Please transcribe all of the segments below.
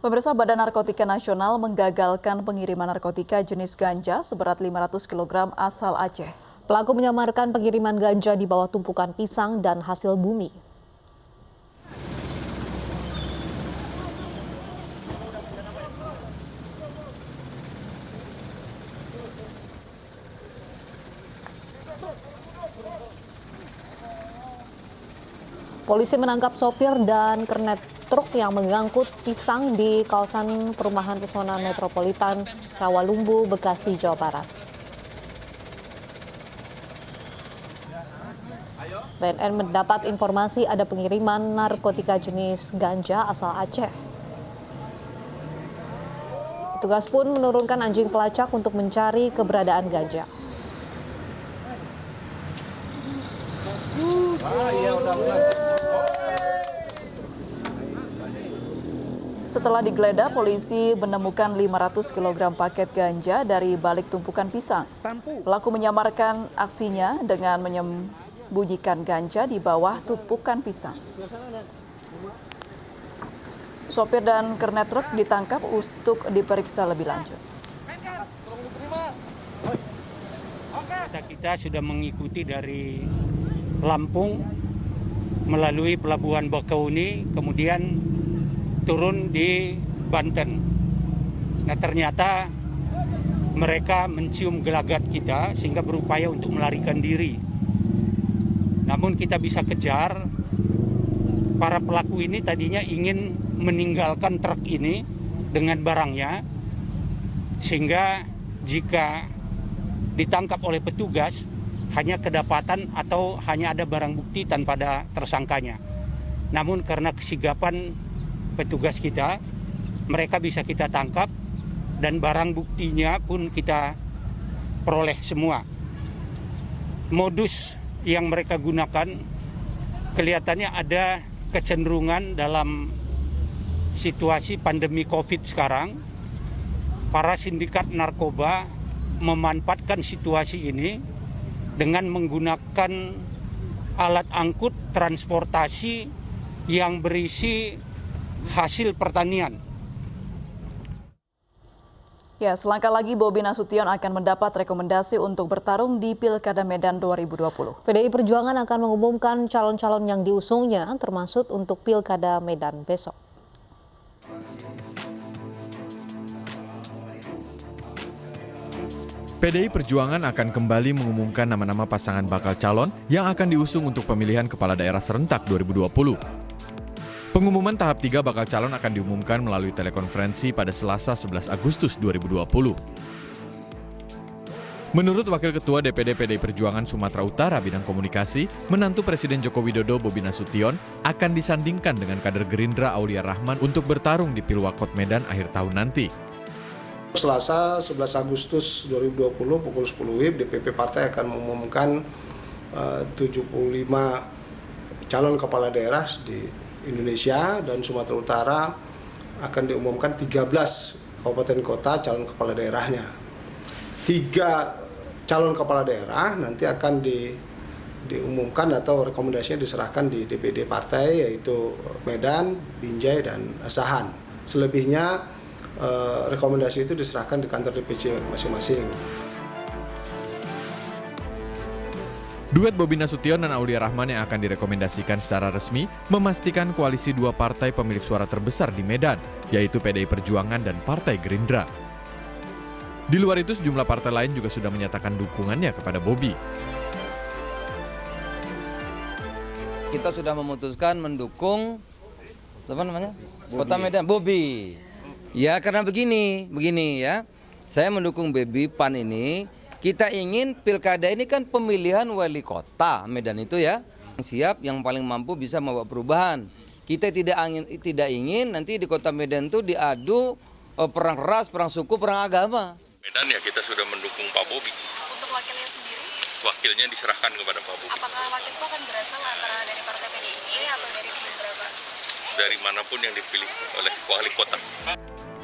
Pemirsa, Badan Narkotika Nasional menggagalkan pengiriman narkotika jenis ganja seberat 500 kg asal Aceh. Pelaku menyamarkan pengiriman ganja di bawah tumpukan pisang dan hasil bumi. Polisi menangkap sopir dan kernet truk yang mengangkut pisang di kawasan perumahan pesona metropolitan Rawalumbu, Bekasi, Jawa Barat. BNN mendapat informasi ada pengiriman narkotika jenis ganja asal Aceh. Petugas pun menurunkan anjing pelacak untuk mencari keberadaan ganja. Setelah digeledah, polisi menemukan 500 kg paket ganja dari balik tumpukan pisang. Pelaku menyamarkan aksinya dengan menyembunyikan ganja di bawah tumpukan pisang. Sopir dan kernet truk ditangkap untuk diperiksa lebih lanjut. Kita sudah mengikuti dari Lampung melalui Pelabuhan Bakauni, kemudian turun di Banten. Nah, ternyata mereka mencium gelagat kita sehingga berupaya untuk melarikan diri. Namun kita bisa kejar. Para pelaku ini tadinya ingin meninggalkan truk ini dengan barangnya, sehingga jika ditangkap oleh petugas hanya kedapatan atau hanya ada barang bukti tanpa ada tersangkanya. Namun karena kesigapan petugas kita, mereka bisa kita tangkap dan barang buktinya pun kita peroleh semua. Modus yang mereka gunakan kelihatannya ada kecenderungan dalam situasi pandemi COVID sekarang. Para sindikat narkoba memanfaatkan situasi ini dengan menggunakan alat angkut transportasi yang berisi hasil pertanian. Ya, selangkah lagi Bobi Nasution akan mendapat rekomendasi untuk bertarung di Pilkada Medan 2020. PDI Perjuangan akan mengumumkan calon-calon yang diusungnya, termasuk untuk Pilkada Medan besok. PDI Perjuangan akan kembali mengumumkan nama-nama pasangan bakal calon yang akan diusung untuk pemilihan kepala daerah serentak 2020. Pengumuman tahap 3 bakal calon akan diumumkan melalui telekonferensi pada Selasa 11 Agustus 2020. Menurut Wakil Ketua DPD PDI Perjuangan Sumatera Utara bidang komunikasi, menantu Presiden Joko Widodo Bobi Nasution akan disandingkan dengan kader Gerindra Aulia Rahman untuk bertarung di Pilwakot Medan akhir tahun nanti. Selasa 11 Agustus 2020 pukul 10 WIB, DPP Partai akan mengumumkan 75 calon kepala daerah di Indonesia, dan Sumatera Utara akan diumumkan 13 kabupaten kota calon kepala daerahnya. 3 calon kepala daerah nanti akan diumumkan atau rekomendasinya diserahkan di DPD Partai, yaitu Medan, Binjai, dan Asahan. Selebihnya rekomendasi itu diserahkan di kantor DPC masing-masing. Duet Bobi Nasution dan Aulia Rahman yang akan direkomendasikan secara resmi memastikan koalisi 2 partai pemilik suara terbesar di Medan, yaitu PDI Perjuangan dan Partai Gerindra. Di luar itu, sejumlah partai lain juga sudah menyatakan dukungannya kepada Bobi. Kita sudah memutuskan mendukung Kota Medan, Bobi. Ya, karena begini ya. Saya mendukung Bobi PAN ini. Kita ingin pilkada ini kan pemilihan wali kota Medan itu ya. Yang siap, yang paling mampu bisa membawa perubahan. Kita tidak ingin nanti di Kota Medan itu diadu perang ras, perang suku, perang agama. Medan ya kita sudah mendukung Pak Bobi. Untuk wakilnya sendiri? Wakilnya diserahkan kepada Pak Bobi. Apakah wakil itu akan berasal antara dari partai PDIP atau dari Gerindra, Pak? Dari manapun yang dipilih oleh wali kota.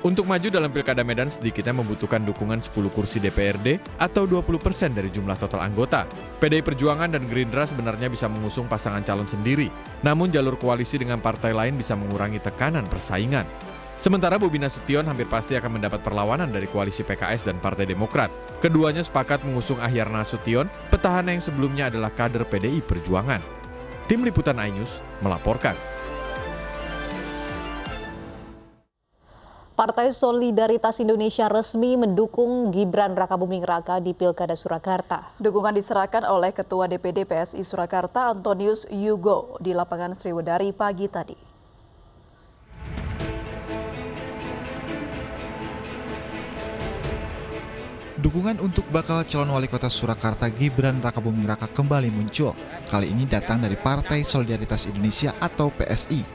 Untuk maju dalam Pilkada Medan sedikitnya membutuhkan dukungan 10 kursi DPRD atau 20% dari jumlah total anggota. PDI Perjuangan dan Gerindra sebenarnya bisa mengusung pasangan calon sendiri, namun jalur koalisi dengan partai lain bisa mengurangi tekanan persaingan. Sementara Bobi Nasution hampir pasti akan mendapat perlawanan dari koalisi PKS dan Partai Demokrat. Keduanya sepakat mengusung Ahyar Nasution, petahana yang sebelumnya adalah kader PDI Perjuangan. Tim Liputan iNews melaporkan. Partai Solidaritas Indonesia resmi mendukung Gibran Rakabuming Raka di Pilkada Surakarta. Dukungan diserahkan oleh Ketua DPD PSI Surakarta Antonius Yugo di lapangan Sriwedari pagi tadi. Dukungan untuk bakal calon wali kota Surakarta Gibran Rakabuming Raka kembali muncul. Kali ini datang dari Partai Solidaritas Indonesia atau PSI.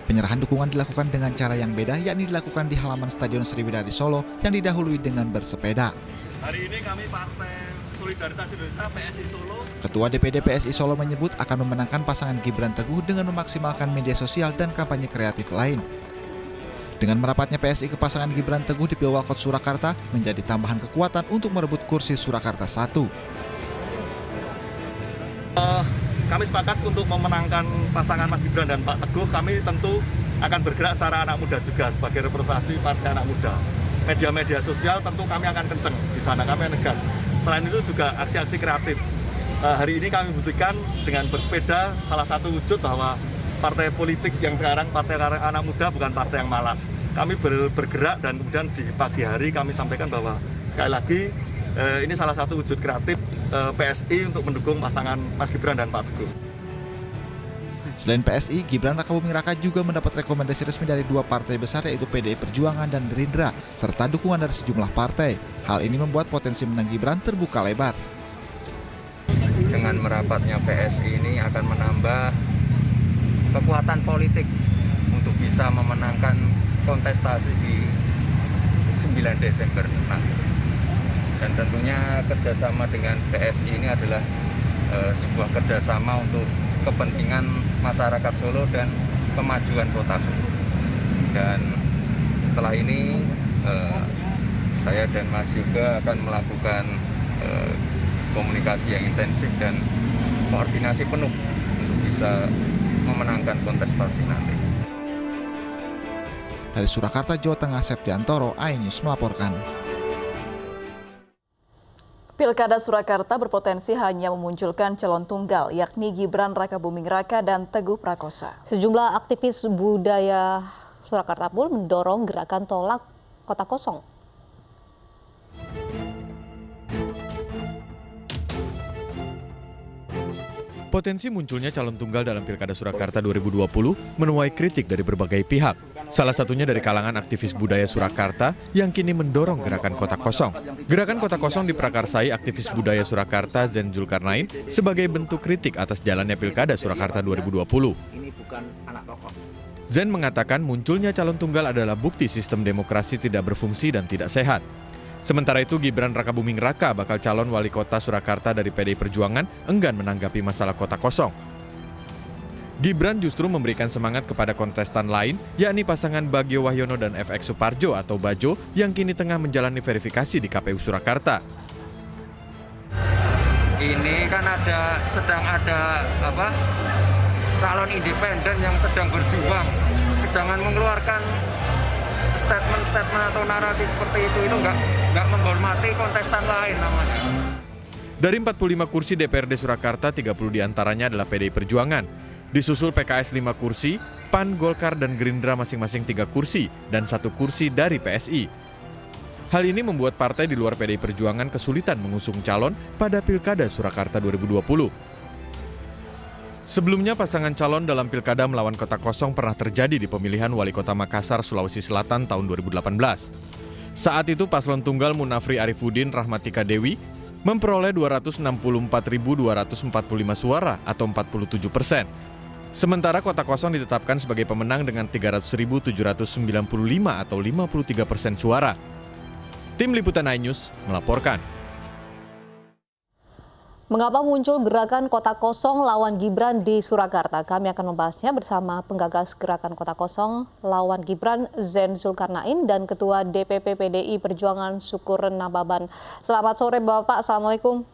Penyerahan dukungan dilakukan dengan cara yang beda, yakni dilakukan di halaman Stadion Sriwedari Solo yang didahului dengan bersepeda. Hari ini kami Partai Solidaritas Indonesia PSI Solo. Ketua DPD PSI Solo menyebut akan memenangkan pasangan Gibran Teguh dengan memaksimalkan media sosial dan kampanye kreatif lain. Dengan merapatnya PSI ke pasangan Gibran Teguh di Pilwalkot Surakarta menjadi tambahan kekuatan untuk merebut kursi Surakarta 1. Kami sepakat untuk memenangkan pasangan Mas Gibran dan Pak Teguh. Kami tentu akan bergerak secara anak muda juga sebagai representasi partai anak muda. Media-media sosial tentu kami akan kenceng di sana, kami tegas. Selain itu juga aksi-aksi kreatif. Hari ini kami buktikan dengan bersepeda salah satu wujud bahwa partai politik yang sekarang, partai anak muda bukan partai yang malas. Kami bergerak dan kemudian di pagi hari kami sampaikan bahwa sekali lagi ini salah satu wujud kreatif PSI untuk mendukung pasangan Mas Gibran dan Pak Teguh. Selain PSI, Gibran Rakabuming Raka juga mendapat rekomendasi resmi dari dua partai besar yaitu PDI Perjuangan dan Gerindra, serta dukungan dari sejumlah partai. Hal ini membuat potensi menang Gibran terbuka lebar. Dengan merapatnya PSI ini akan menambah kekuatan politik untuk bisa memenangkan kontestasi di 9 Desember nanti. Dan tentunya kerjasama dengan PSI ini adalah sebuah kerjasama untuk kepentingan masyarakat Solo dan kemajuan kota Solo. Dan setelah ini saya dan Mas juga akan melakukan komunikasi yang intensif dan koordinasi penuh untuk bisa memenangkan kontestasi nanti. Dari Surakarta, Jawa Tengah, Septiantoro, iNews melaporkan. Pilkada Surakarta berpotensi hanya memunculkan calon tunggal, yakni Gibran Rakabuming Raka dan Teguh Prakosa. Sejumlah aktivis budaya Surakarta pun mendorong gerakan tolak kota kosong. Potensi munculnya calon tunggal dalam Pilkada Surakarta 2020 menuai kritik dari berbagai pihak. Salah satunya dari kalangan aktivis budaya Surakarta yang kini mendorong gerakan kota kosong. Gerakan kota kosong diprakarsai aktivis budaya Surakarta Zen Zulkarnain sebagai bentuk kritik atas jalannya Pilkada Surakarta 2020. Zen mengatakan munculnya calon tunggal adalah bukti sistem demokrasi tidak berfungsi dan tidak sehat. Sementara itu, Gibran Rakabuming Raka, bakal calon wali kota Surakarta dari PDI Perjuangan, enggan menanggapi masalah kota kosong. Gibran justru memberikan semangat kepada kontestan lain, yakni pasangan Bagio Wahyono dan FX Suparjo atau Bajo, yang kini tengah menjalani verifikasi di KPU Surakarta. Ini kan sedang ada calon independen yang sedang berjuang. Jangan mengeluarkan statement atau narasi seperti itu nggak menghormati kontestan lain namanya. Dari 45 kursi DPRD Surakarta, 30 diantaranya adalah PDI Perjuangan. Disusul PKS 5 kursi, PAN, Golkar, dan Gerindra masing-masing 3 kursi, dan 1 kursi dari PSI. Hal ini membuat partai di luar PDI Perjuangan kesulitan mengusung calon pada Pilkada Surakarta 2020. Sebelumnya pasangan calon dalam Pilkada melawan kota kosong pernah terjadi di pemilihan Wali Kota Makassar, Sulawesi Selatan tahun 2018. Saat itu paslon tunggal Munafri Arifuddin Rahmatika Dewi memperoleh 264.245 suara atau 47%. Sementara kota kosong ditetapkan sebagai pemenang dengan 300.795 atau 53% suara. Tim Liputan iNews melaporkan. Mengapa muncul gerakan kota kosong lawan Gibran di Surakarta? Kami akan membahasnya bersama penggagas gerakan kota kosong lawan Gibran, Zen Zulkarnain, dan Ketua DPP PDI Perjuangan Syukur Nababan. Selamat sore Bapak, Assalamualaikum.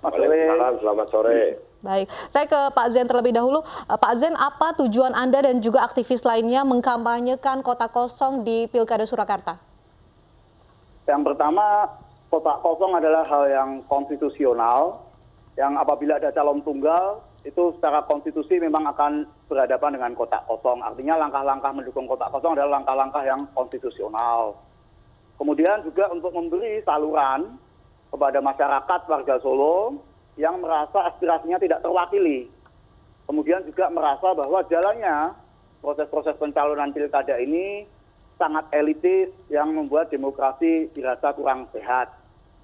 Waalaikumsalam, selamat sore. Baik, saya ke Pak Zen terlebih dahulu. Pak Zen, apa tujuan Anda dan juga aktivis lainnya mengkampanyekan kota kosong di Pilkada Surakarta? Yang pertama, kota kosong adalah hal yang konstitusional, yang apabila ada calon tunggal, itu secara konstitusi memang akan berhadapan dengan kota kosong. Artinya langkah-langkah mendukung kota kosong adalah langkah-langkah yang konstitusional. Kemudian juga untuk memberi saluran kepada masyarakat warga Solo yang merasa aspirasinya tidak terwakili. Kemudian juga merasa bahwa jalannya proses-proses pencalonan pilkada ini sangat elitis yang membuat demokrasi dirasa kurang sehat.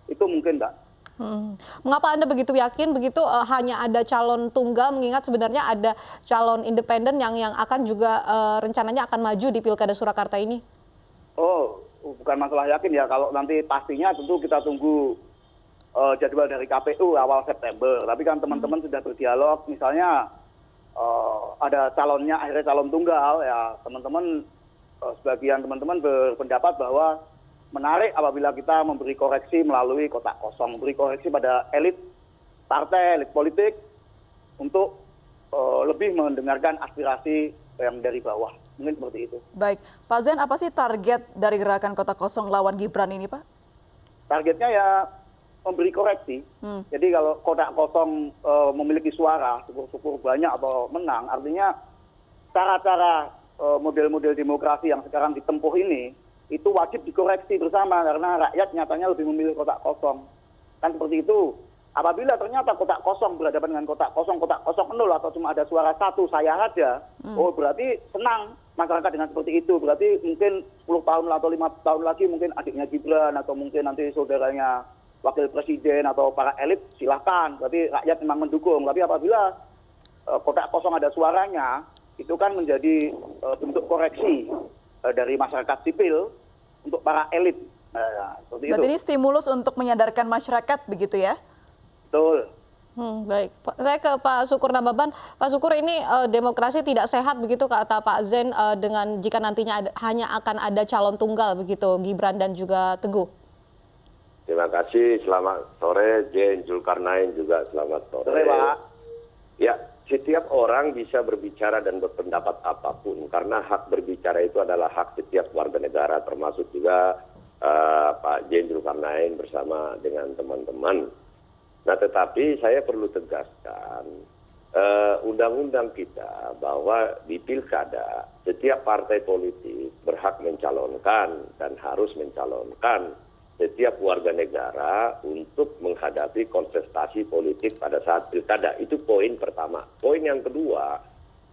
Itu mungkin, Mbak. Mengapa Anda begitu yakin begitu hanya ada calon tunggal, mengingat sebenarnya ada calon independen yang akan juga rencananya akan maju di Pilkada Surakarta ini? Oh, bukan masalah yakin ya. Kalau nanti pastinya tentu kita tunggu jadwal dari KPU awal September. Tapi kan teman-teman sudah berdialog, misalnya ada calonnya akhirnya calon tunggal, ya teman-teman sebagian teman-teman berpendapat bahwa menarik apabila kita memberi koreksi melalui kotak kosong, memberi koreksi pada elit partai, elit politik untuk lebih mendengarkan aspirasi yang dari bawah. Mungkin seperti itu. Baik, Pak Zen, apa sih target dari gerakan kota kosong lawan Gibran ini, Pak? Targetnya ya memberi koreksi. Jadi kalau kotak kosong memiliki suara, syukur-syukur banyak atau menang, artinya cara-cara model-model demokrasi yang sekarang ditempuh ini, itu wajib dikoreksi bersama karena rakyat nyatanya lebih memilih kotak kosong. Kan seperti itu. Apabila ternyata kotak kosong berhadapan dengan kotak kosong nol atau cuma ada suara satu saya saja, oh berarti senang masyarakat dengan seperti itu. Berarti mungkin 10 tahun atau 5 tahun lagi mungkin adiknya Gibran atau mungkin nanti saudaranya wakil presiden atau para elit silahkan. Berarti rakyat memang mendukung. Tapi apabila kotak kosong ada suaranya, itu kan menjadi bentuk koreksi dari masyarakat sipil untuk para elit. Berarti ini stimulus untuk menyadarkan masyarakat begitu ya? Betul. Baik, saya ke Pak Sukur Nababan. Pak Sukur, ini demokrasi tidak sehat begitu kata Pak Zen dengan jika nantinya hanya akan ada calon tunggal begitu, Gibran dan juga Teguh. Terima kasih, selamat sore Jen Zulkarnain juga selamat sore. Sore, Pak. Ya, setiap orang bisa berbicara dan berpendapat apapun karena hak berbicara itu adalah hak setiap warga negara, termasuk juga Pak Jen Zulkarnain bersama dengan teman-teman. Nah, tetapi saya perlu tegaskan undang-undang kita bahwa di pilkada setiap partai politik berhak mencalonkan dan harus mencalonkan setiap warga negara untuk menghadapi kontestasi politik pada saat pilkada. Itu poin pertama. Poin yang kedua,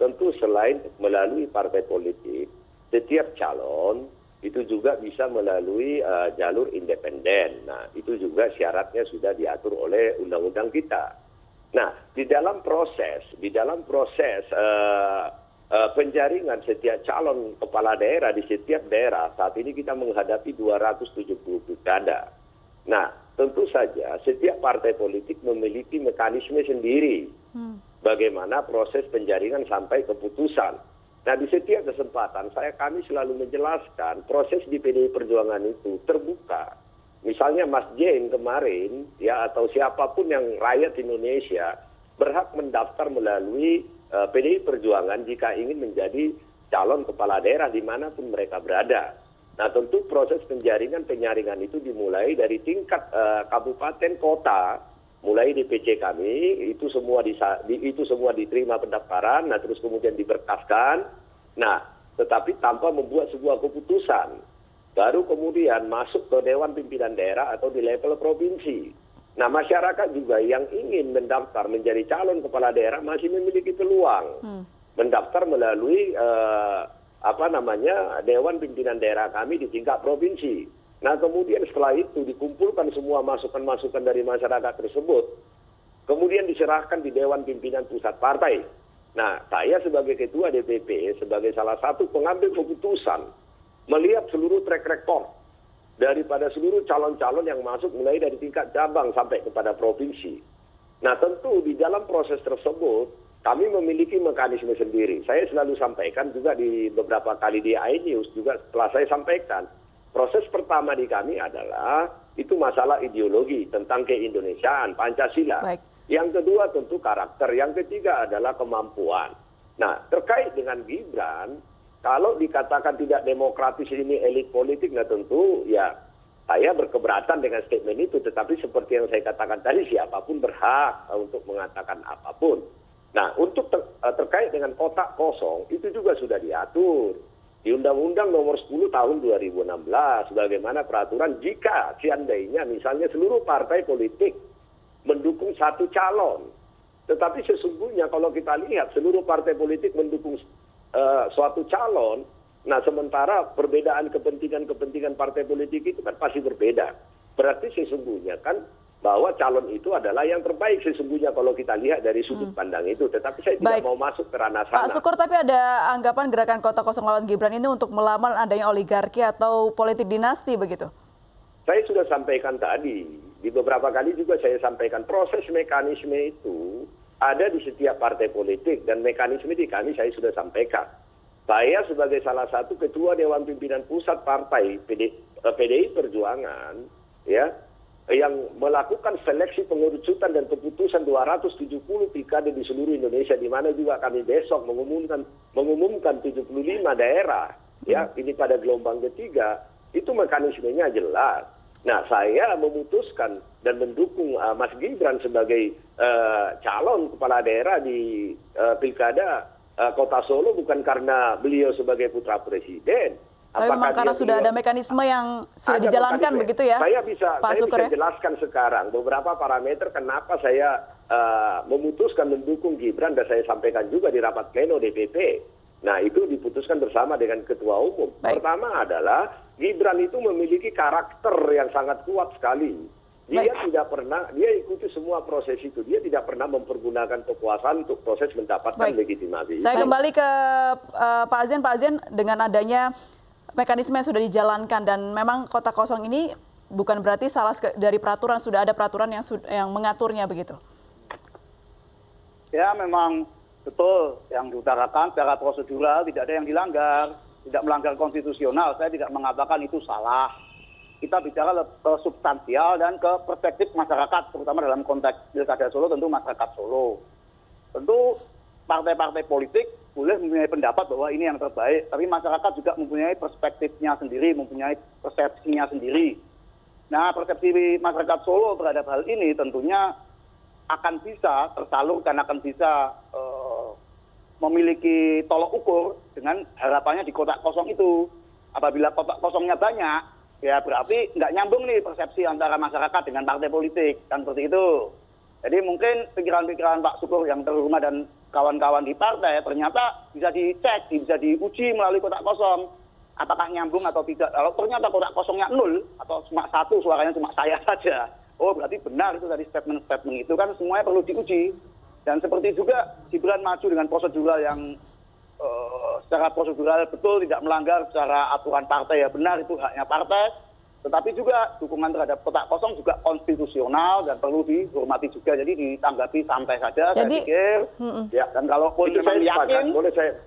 tentu selain melalui partai politik, setiap calon itu juga bisa melalui jalur independen. Nah, itu juga syaratnya sudah diatur oleh undang-undang kita. Nah, di dalam proses penjaringan setiap calon kepala daerah di setiap daerah, saat ini kita menghadapi 270 pilkada. Nah, tentu saja setiap partai politik memiliki mekanisme sendiri bagaimana proses penjaringan sampai keputusan. Nah, di setiap kesempatan kami selalu menjelaskan proses di PDI Perjuangan itu terbuka. Misalnya Mas Jen kemarin ya atau siapapun yang rakyat Indonesia berhak mendaftar melalui PDI Perjuangan jika ingin menjadi calon kepala daerah dimanapun mereka berada. Nah, tentu proses penjaringan penyaringan itu dimulai dari tingkat kabupaten kota, mulai di PC kami itu semua diterima pendaftaran, nah terus kemudian diberkaskan, nah tetapi tanpa membuat sebuah keputusan, baru kemudian masuk ke Dewan Pimpinan Daerah atau di level provinsi. Nah, masyarakat juga yang ingin mendaftar menjadi calon kepala daerah masih memiliki peluang mendaftar melalui Dewan Pimpinan Daerah kami di tingkat provinsi. Nah, kemudian setelah itu dikumpulkan semua masukan-masukan dari masyarakat tersebut, kemudian diserahkan di Dewan Pimpinan Pusat Partai. Nah, saya sebagai Ketua DPP, sebagai salah satu pengambil keputusan, melihat seluruh track record daripada seluruh calon-calon yang masuk mulai dari tingkat cabang sampai kepada provinsi. Nah, tentu di dalam proses tersebut, kami memiliki mekanisme sendiri. Saya selalu sampaikan juga di beberapa kali di iNews juga setelah saya sampaikan. Proses pertama di kami adalah itu masalah ideologi tentang keindonesiaan, Pancasila. Baik. Yang kedua tentu karakter, yang ketiga adalah kemampuan. Nah, terkait dengan Gibran, kalau dikatakan tidak demokratis ini elit politik, nah tentu ya saya berkeberatan dengan statement itu. Tetapi seperti yang saya katakan tadi, siapapun berhak untuk mengatakan apapun. Nah, untuk terkait dengan kotak kosong, itu juga sudah diatur di Undang-Undang Nomor 10 Tahun 2016, bagaimana peraturan jika seandainya misalnya seluruh partai politik mendukung satu calon. Tetapi sesungguhnya kalau kita lihat seluruh partai politik mendukung suatu calon, nah sementara perbedaan kepentingan partai politik itu kan pasti berbeda. Berarti sesungguhnya kan bahwa calon itu adalah yang terbaik sesungguhnya kalau kita lihat dari sudut pandang itu. Tetapi saya tidak mau masuk ke ranah sana. Pak Syukur, tapi ada anggapan gerakan Kota Kosong lawan Gibran ini untuk melawan adanya oligarki atau politik dinasti begitu? Saya sudah sampaikan tadi, di beberapa kali juga saya sampaikan proses mekanisme itu ada di setiap partai politik dan mekanisme di kami saya sudah sampaikan. Saya sebagai salah satu ketua Dewan Pimpinan Pusat Partai PDI Perjuangan, ya, yang melakukan seleksi pengurutan dan keputusan 270 pilkada di seluruh Indonesia, di mana juga kami besok mengumumkan 75 daerah, ya, ini pada gelombang ketiga, itu mekanismenya jelas. Nah, saya memutuskan dan mendukung Mas Gibran sebagai calon kepala daerah di pilkada Kota Solo bukan karena beliau sebagai putra presiden. Tapi memang karena sudah ada mekanisme yang sudah dijalankan begitu ya, Saya bisa ya? jelaskan sekarang beberapa parameter kenapa saya memutuskan mendukung Gibran dan saya sampaikan juga di rapat pleno DPP. Nah, itu diputuskan bersama dengan Ketua Umum. Pertama adalah Gibran itu memiliki karakter yang sangat kuat sekali. Dia tidak pernah, dia ikuti semua proses itu. Dia tidak pernah mempergunakan kekuasaan untuk proses mendapatkan legitimasi. Saya kembali ke Pak Azian. Pak Azian, dengan adanya mekanisme yang sudah dijalankan dan memang Kota Kosong ini bukan berarti salah dari peraturan, sudah ada peraturan yang mengaturnya begitu. Ya, memang betul yang diutarakan secara prosedural tidak ada yang dilanggar, tidak melanggar konstitusional. Saya tidak mengatakan itu salah. Kita bicara ke substansial dan ke perspektif masyarakat, terutama dalam konteks Pilkada Solo, tentu masyarakat Solo. Tentu partai-partai politik boleh mempunyai pendapat bahwa ini yang terbaik, tapi masyarakat juga mempunyai perspektifnya sendiri, mempunyai persepsinya sendiri. Nah, persepsi masyarakat Solo terhadap hal ini tentunya akan bisa tersalurkan, akan bisa memiliki tolok ukur dengan harapannya di kotak kosong itu. Apabila kotak kosongnya banyak, ya berarti nggak nyambung nih persepsi antara masyarakat dengan partai politik, kan seperti itu. Jadi mungkin pikiran-pikiran Pak Syukur yang terhormat dan kawan-kawan di partai ternyata bisa dicek, bisa diuji melalui kotak kosong. Apakah nyambung atau tidak. Kalau ternyata kotak kosongnya 0 atau cuma 1, suaranya cuma saya saja. Oh, berarti benar itu dari statement-statement itu kan semuanya perlu diuji. Dan seperti juga Gibran maju dengan prosedural yang secara prosedural betul, tidak melanggar secara aturan partai, ya benar itu haknya partai. Tetapi juga dukungan terhadap kotak kosong juga konstitusional dan perlu dihormati juga. Jadi ditanggapi santai saja, saya pikir. Ya, dan kalaupun itu memang saya yakin,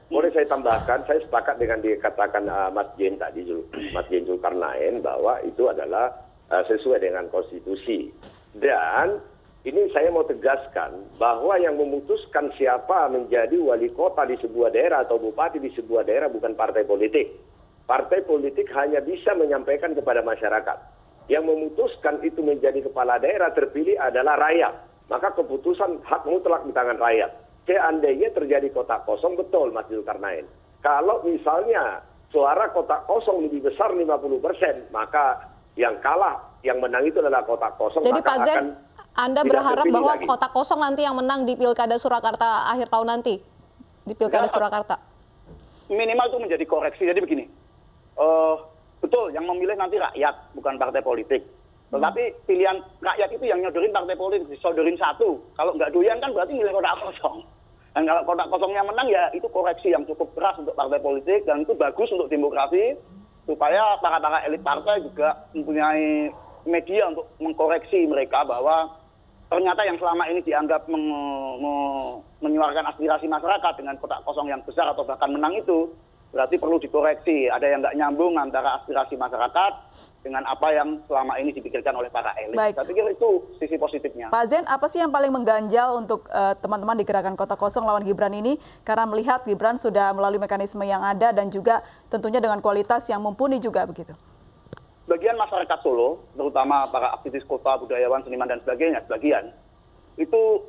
boleh saya tambahkan, saya sepakat dengan dikatakan Mas Jen tadi, Mas Jen Zulkarnain, bahwa itu adalah sesuai dengan konstitusi. Dan ini saya mau tegaskan bahwa yang memutuskan siapa menjadi wali kota di sebuah daerah atau bupati di sebuah daerah bukan partai politik. Partai politik hanya bisa menyampaikan kepada masyarakat. Yang memutuskan itu menjadi kepala daerah terpilih adalah rakyat. Maka keputusan hak mutlak di tangan rakyat. Seandainya terjadi kotak kosong, betul Mas Zulkarnain. Kalau misalnya suara kotak kosong lebih besar 50%, maka yang kalah, yang menang itu adalah kotak kosong. Jadi maka Pak Zen, Anda berharap bahwa lagi kotak kosong nanti yang menang di Pilkada Surakarta akhir tahun nanti? Di Pilkada Surakarta? Minimal itu menjadi koreksi. Jadi begini, betul yang memilih nanti rakyat, bukan partai politik. Tetapi pilihan rakyat itu yang nyodorin partai politik, disodorin satu. Kalau nggak doyan kan berarti milih kotak kosong. Dan kalau kotak kosongnya menang, ya itu koreksi yang cukup keras untuk partai politik, dan itu bagus untuk demokrasi, supaya para elit partai juga mempunyai media untuk mengkoreksi mereka bahwa ternyata yang selama ini dianggap menyuarakan aspirasi masyarakat dengan kotak kosong yang besar atau bahkan menang itu berarti perlu dikoreksi. Ada yang nggak nyambung antara aspirasi masyarakat dengan apa yang selama ini dipikirkan oleh para elit. Baik. Saya pikir itu sisi positifnya. Pak Zen, apa sih yang paling mengganjal untuk teman-teman di Gerakan Kota Kosong lawan Gibran ini? Karena melihat Gibran sudah melalui mekanisme yang ada dan juga tentunya dengan kualitas yang mumpuni juga begitu. Bagian masyarakat Solo, terutama para aktivis kota, budayawan, seniman dan sebagainya, sebagian itu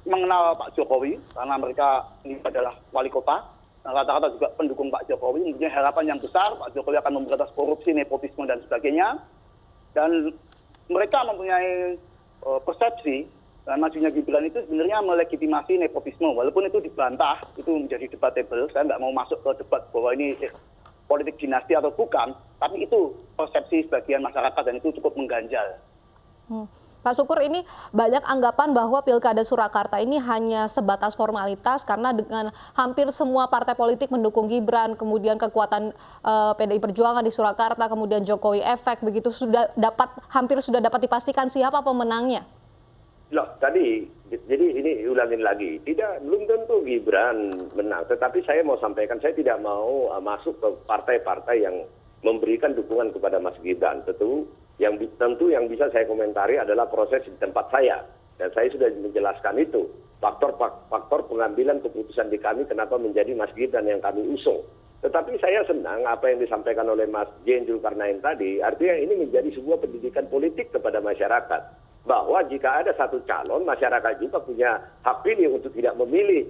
mengenal Pak Jokowi karena mereka ini adalah wali kota. Rata-rata juga pendukung Pak Jokowi, mempunyai harapan yang besar Pak Jokowi akan memberantas korupsi, nepotisme dan sebagainya. Dan mereka mempunyai persepsi dan majunya Gibran itu sebenarnya melegitimasi nepotisme, walaupun itu dibantah, itu menjadi debatable. Saya nggak mau masuk ke debat bahwa ini politik dinasti atau bukan, tapi itu persepsi sebagian masyarakat dan itu cukup mengganjal. Pak Syukur, ini banyak anggapan bahwa Pilkada Surakarta ini hanya sebatas formalitas karena dengan hampir semua partai politik mendukung Gibran, kemudian kekuatan PDI Perjuangan di Surakarta, kemudian Jokowi efek, begitu hampir sudah dapat dipastikan siapa pemenangnya. Loh, tadi, jadi ini ulangin lagi, belum tentu Gibran menang, tetapi saya mau sampaikan, saya tidak mau masuk ke partai-partai yang memberikan dukungan kepada Mas Gibran. Tentu yang bisa saya komentari adalah proses di tempat saya, dan saya sudah menjelaskan itu faktor pengambilan keputusan di kami kenapa menjadi Mas Gibran yang kami usung. Tetapi saya senang apa yang disampaikan oleh Mas Jen Zulkarnain tadi, artinya ini menjadi sebuah pendidikan politik kepada masyarakat, bahwa jika ada satu calon, masyarakat juga punya hak pilih untuk tidak memilih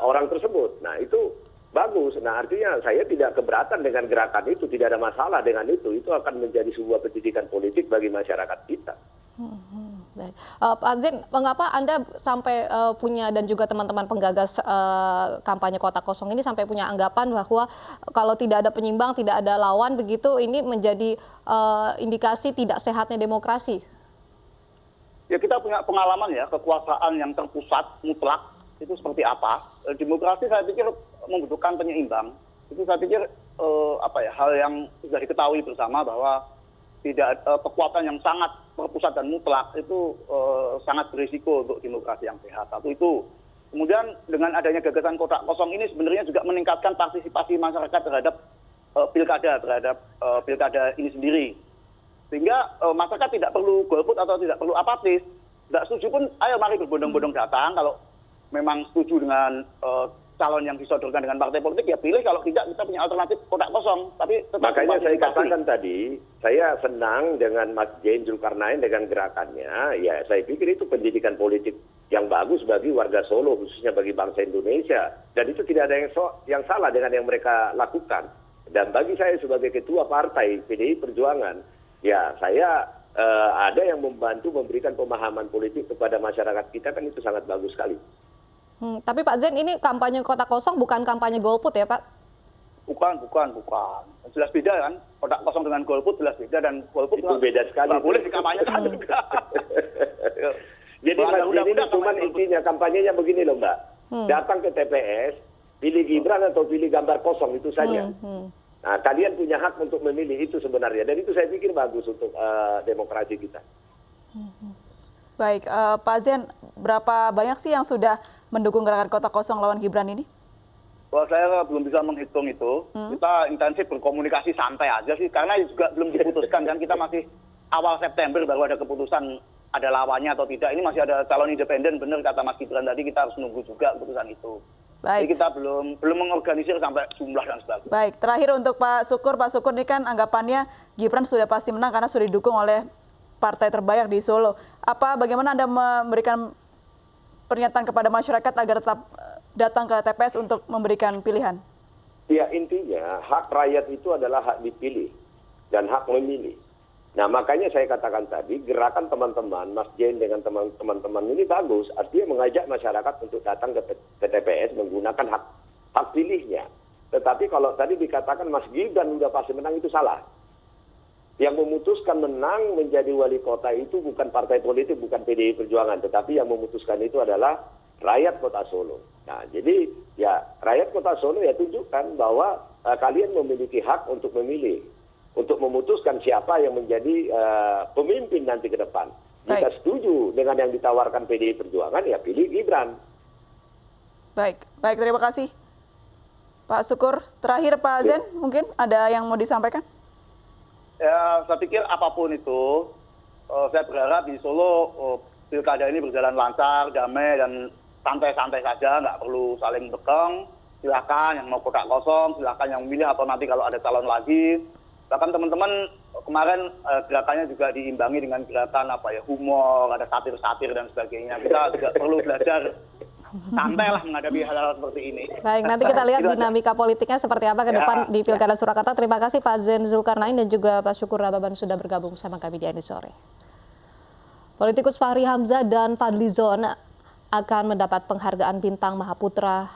orang tersebut. Nah, itu bagus. Nah, artinya saya tidak keberatan dengan gerakan itu, tidak ada masalah dengan itu. Itu akan menjadi sebuah pendidikan politik bagi masyarakat kita. Baik. Pak Zen, mengapa Anda sampai punya dan juga teman-teman penggagas kampanye Kota Kosong ini sampai punya anggapan bahwa kalau tidak ada penyimbang, tidak ada lawan, begitu ini menjadi indikasi tidak sehatnya demokrasi? Ya, kita punya pengalaman ya, kekuasaan yang terpusat mutlak itu seperti apa. Demokrasi saya pikir membutuhkan penyeimbang. Itu saya pikir hal yang sudah diketahui bersama bahwa tidak kekuatan yang sangat terpusat dan mutlak itu sangat berisiko untuk demokrasi yang sehat. Satu itu. Kemudian dengan adanya gagasan Kota Kosong ini sebenarnya juga meningkatkan partisipasi masyarakat terhadap pilkada ini sendiri. Sehingga masyarakat tidak perlu golput atau tidak perlu apatis. Tidak setuju pun, ayo mari berbondong-bondong datang. Kalau memang setuju dengan calon yang disodorkan dengan partai politik, ya pilih. Kalau tidak, kita punya alternatif Kota Kosong. Tapi makanya saya katakan tadi, saya senang dengan Mas Jen Zulkarnain dengan gerakannya. Ya, saya pikir itu pendidikan politik yang bagus bagi warga Solo, khususnya bagi bangsa Indonesia. Dan itu tidak ada yang salah dengan yang mereka lakukan. Dan bagi saya sebagai ketua partai PDI Perjuangan, ya saya ada yang membantu memberikan pemahaman politik kepada masyarakat kita, kan itu sangat bagus sekali. Tapi Pak Zen, ini kampanye Kota Kosong bukan kampanye golput ya Pak? Bukan. Jelas beda kan, Kota Kosong dengan golput jelas beda, dan golput itu beda sekali. Nggak boleh dikampanyekan juga. Jadi Mas ini cuma intinya kampanyenya begini loh Mbak. Datang ke TPS, pilih Gibran atau pilih gambar kosong, itu saja. Nah, kalian punya hak untuk memilih itu sebenarnya, dan itu saya pikir bagus untuk demokrasi kita. Baik, Pak Zen, berapa banyak sih yang sudah mendukung gerakan Kota Kosong lawan Gibran ini? Wah, saya belum bisa menghitung itu. Kita intensif berkomunikasi santai aja sih, karena juga belum diputuskan kan. Kita masih awal September baru ada keputusan ada lawannya atau tidak. Ini masih ada calon independen, benar kata Mas Gibran tadi, kita harus nunggu juga keputusan itu. Jadi kita belum mengorganisir sampai jumlah dan sebagainya. Baik, terakhir untuk Pak Syukur ini kan anggapannya Gibran sudah pasti menang karena sudah didukung oleh partai terbanyak di Solo. Bagaimana Anda memberikan pernyataan kepada masyarakat agar tetap datang ke TPS untuk memberikan pilihan? Ya, intinya hak rakyat itu adalah hak dipilih dan hak memilih. Nah, makanya saya katakan tadi, gerakan teman-teman, Mas Jen dengan teman-teman ini bagus. Artinya mengajak masyarakat untuk datang ke TPS menggunakan hak pilihnya. Tetapi kalau tadi dikatakan Mas Gibran udah pasti menang, itu salah. Yang memutuskan menang menjadi wali kota itu bukan partai politik, bukan PDI Perjuangan. Tetapi yang memutuskan itu adalah rakyat Kota Solo. Nah, jadi ya rakyat Kota Solo ya tunjukkan bahwa kalian memiliki hak untuk memilih. Untuk memutuskan siapa yang menjadi pemimpin nanti ke depan. Jika setuju dengan yang ditawarkan PDI Perjuangan, ya pilih Gibran. Baik, terima kasih. Pak Syukur, terakhir Pak Zen, mungkin ada yang mau disampaikan? Ya, saya pikir apapun itu, saya berharap di Solo pilkada ini berjalan lancar, damai, dan santai-santai saja, nggak perlu saling bekeng. Silakan yang mau kotak kosong, silakan yang memilih atau nanti kalau ada calon lagi. Bahkan teman-teman kemarin gerakannya juga diimbangi dengan gerakan humor, ada satir-satir dan sebagainya. Kita juga perlu belajar santai lah menghadapi hal-hal seperti ini. Baik, nanti kita lihat dinamika politiknya seperti apa ke depan di Pilkada Surakarta. Terima kasih Pak Zen Zulkarnain dan juga Pak Syukur Rababan sudah bergabung bersama kami di Eni Sore. Politikus Fahri Hamzah dan Fadlizon akan mendapat penghargaan Bintang Mahaputra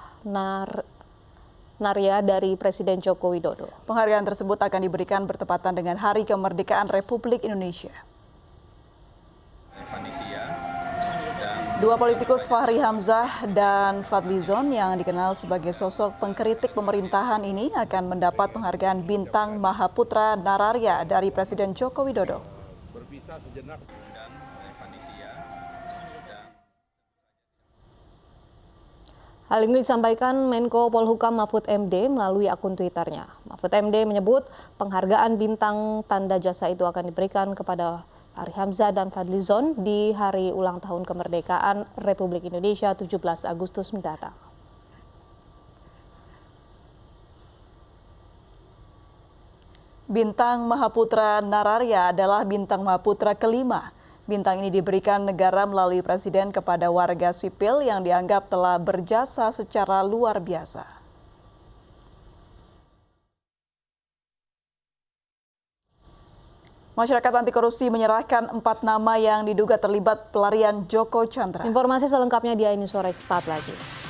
Narya dari Presiden Joko Widodo. Penghargaan tersebut akan diberikan bertepatan dengan Hari Kemerdekaan Republik Indonesia. Dua politikus Fahri Hamzah dan Fadlizon yang dikenal sebagai sosok pengkritik pemerintahan ini akan mendapat penghargaan Bintang Mahaputra Nararya dari Presiden Joko Widodo. Hal ini disampaikan Menko Polhukam Mahfud MD melalui akun Twitternya. Mahfud MD menyebut penghargaan bintang tanda jasa itu akan diberikan kepada Fahri Hamzah dan Fadlizon di hari ulang tahun kemerdekaan Republik Indonesia 17 Agustus mendatang. Bintang Mahaputra Nararya adalah bintang Mahaputra kelima. Bintang ini diberikan negara melalui presiden kepada warga sipil yang dianggap telah berjasa secara luar biasa. Masyarakat anti korupsi menyerahkan 4 nama yang diduga terlibat pelarian Joko Chandra. Informasi selengkapnya di Eni Sore saat lagi.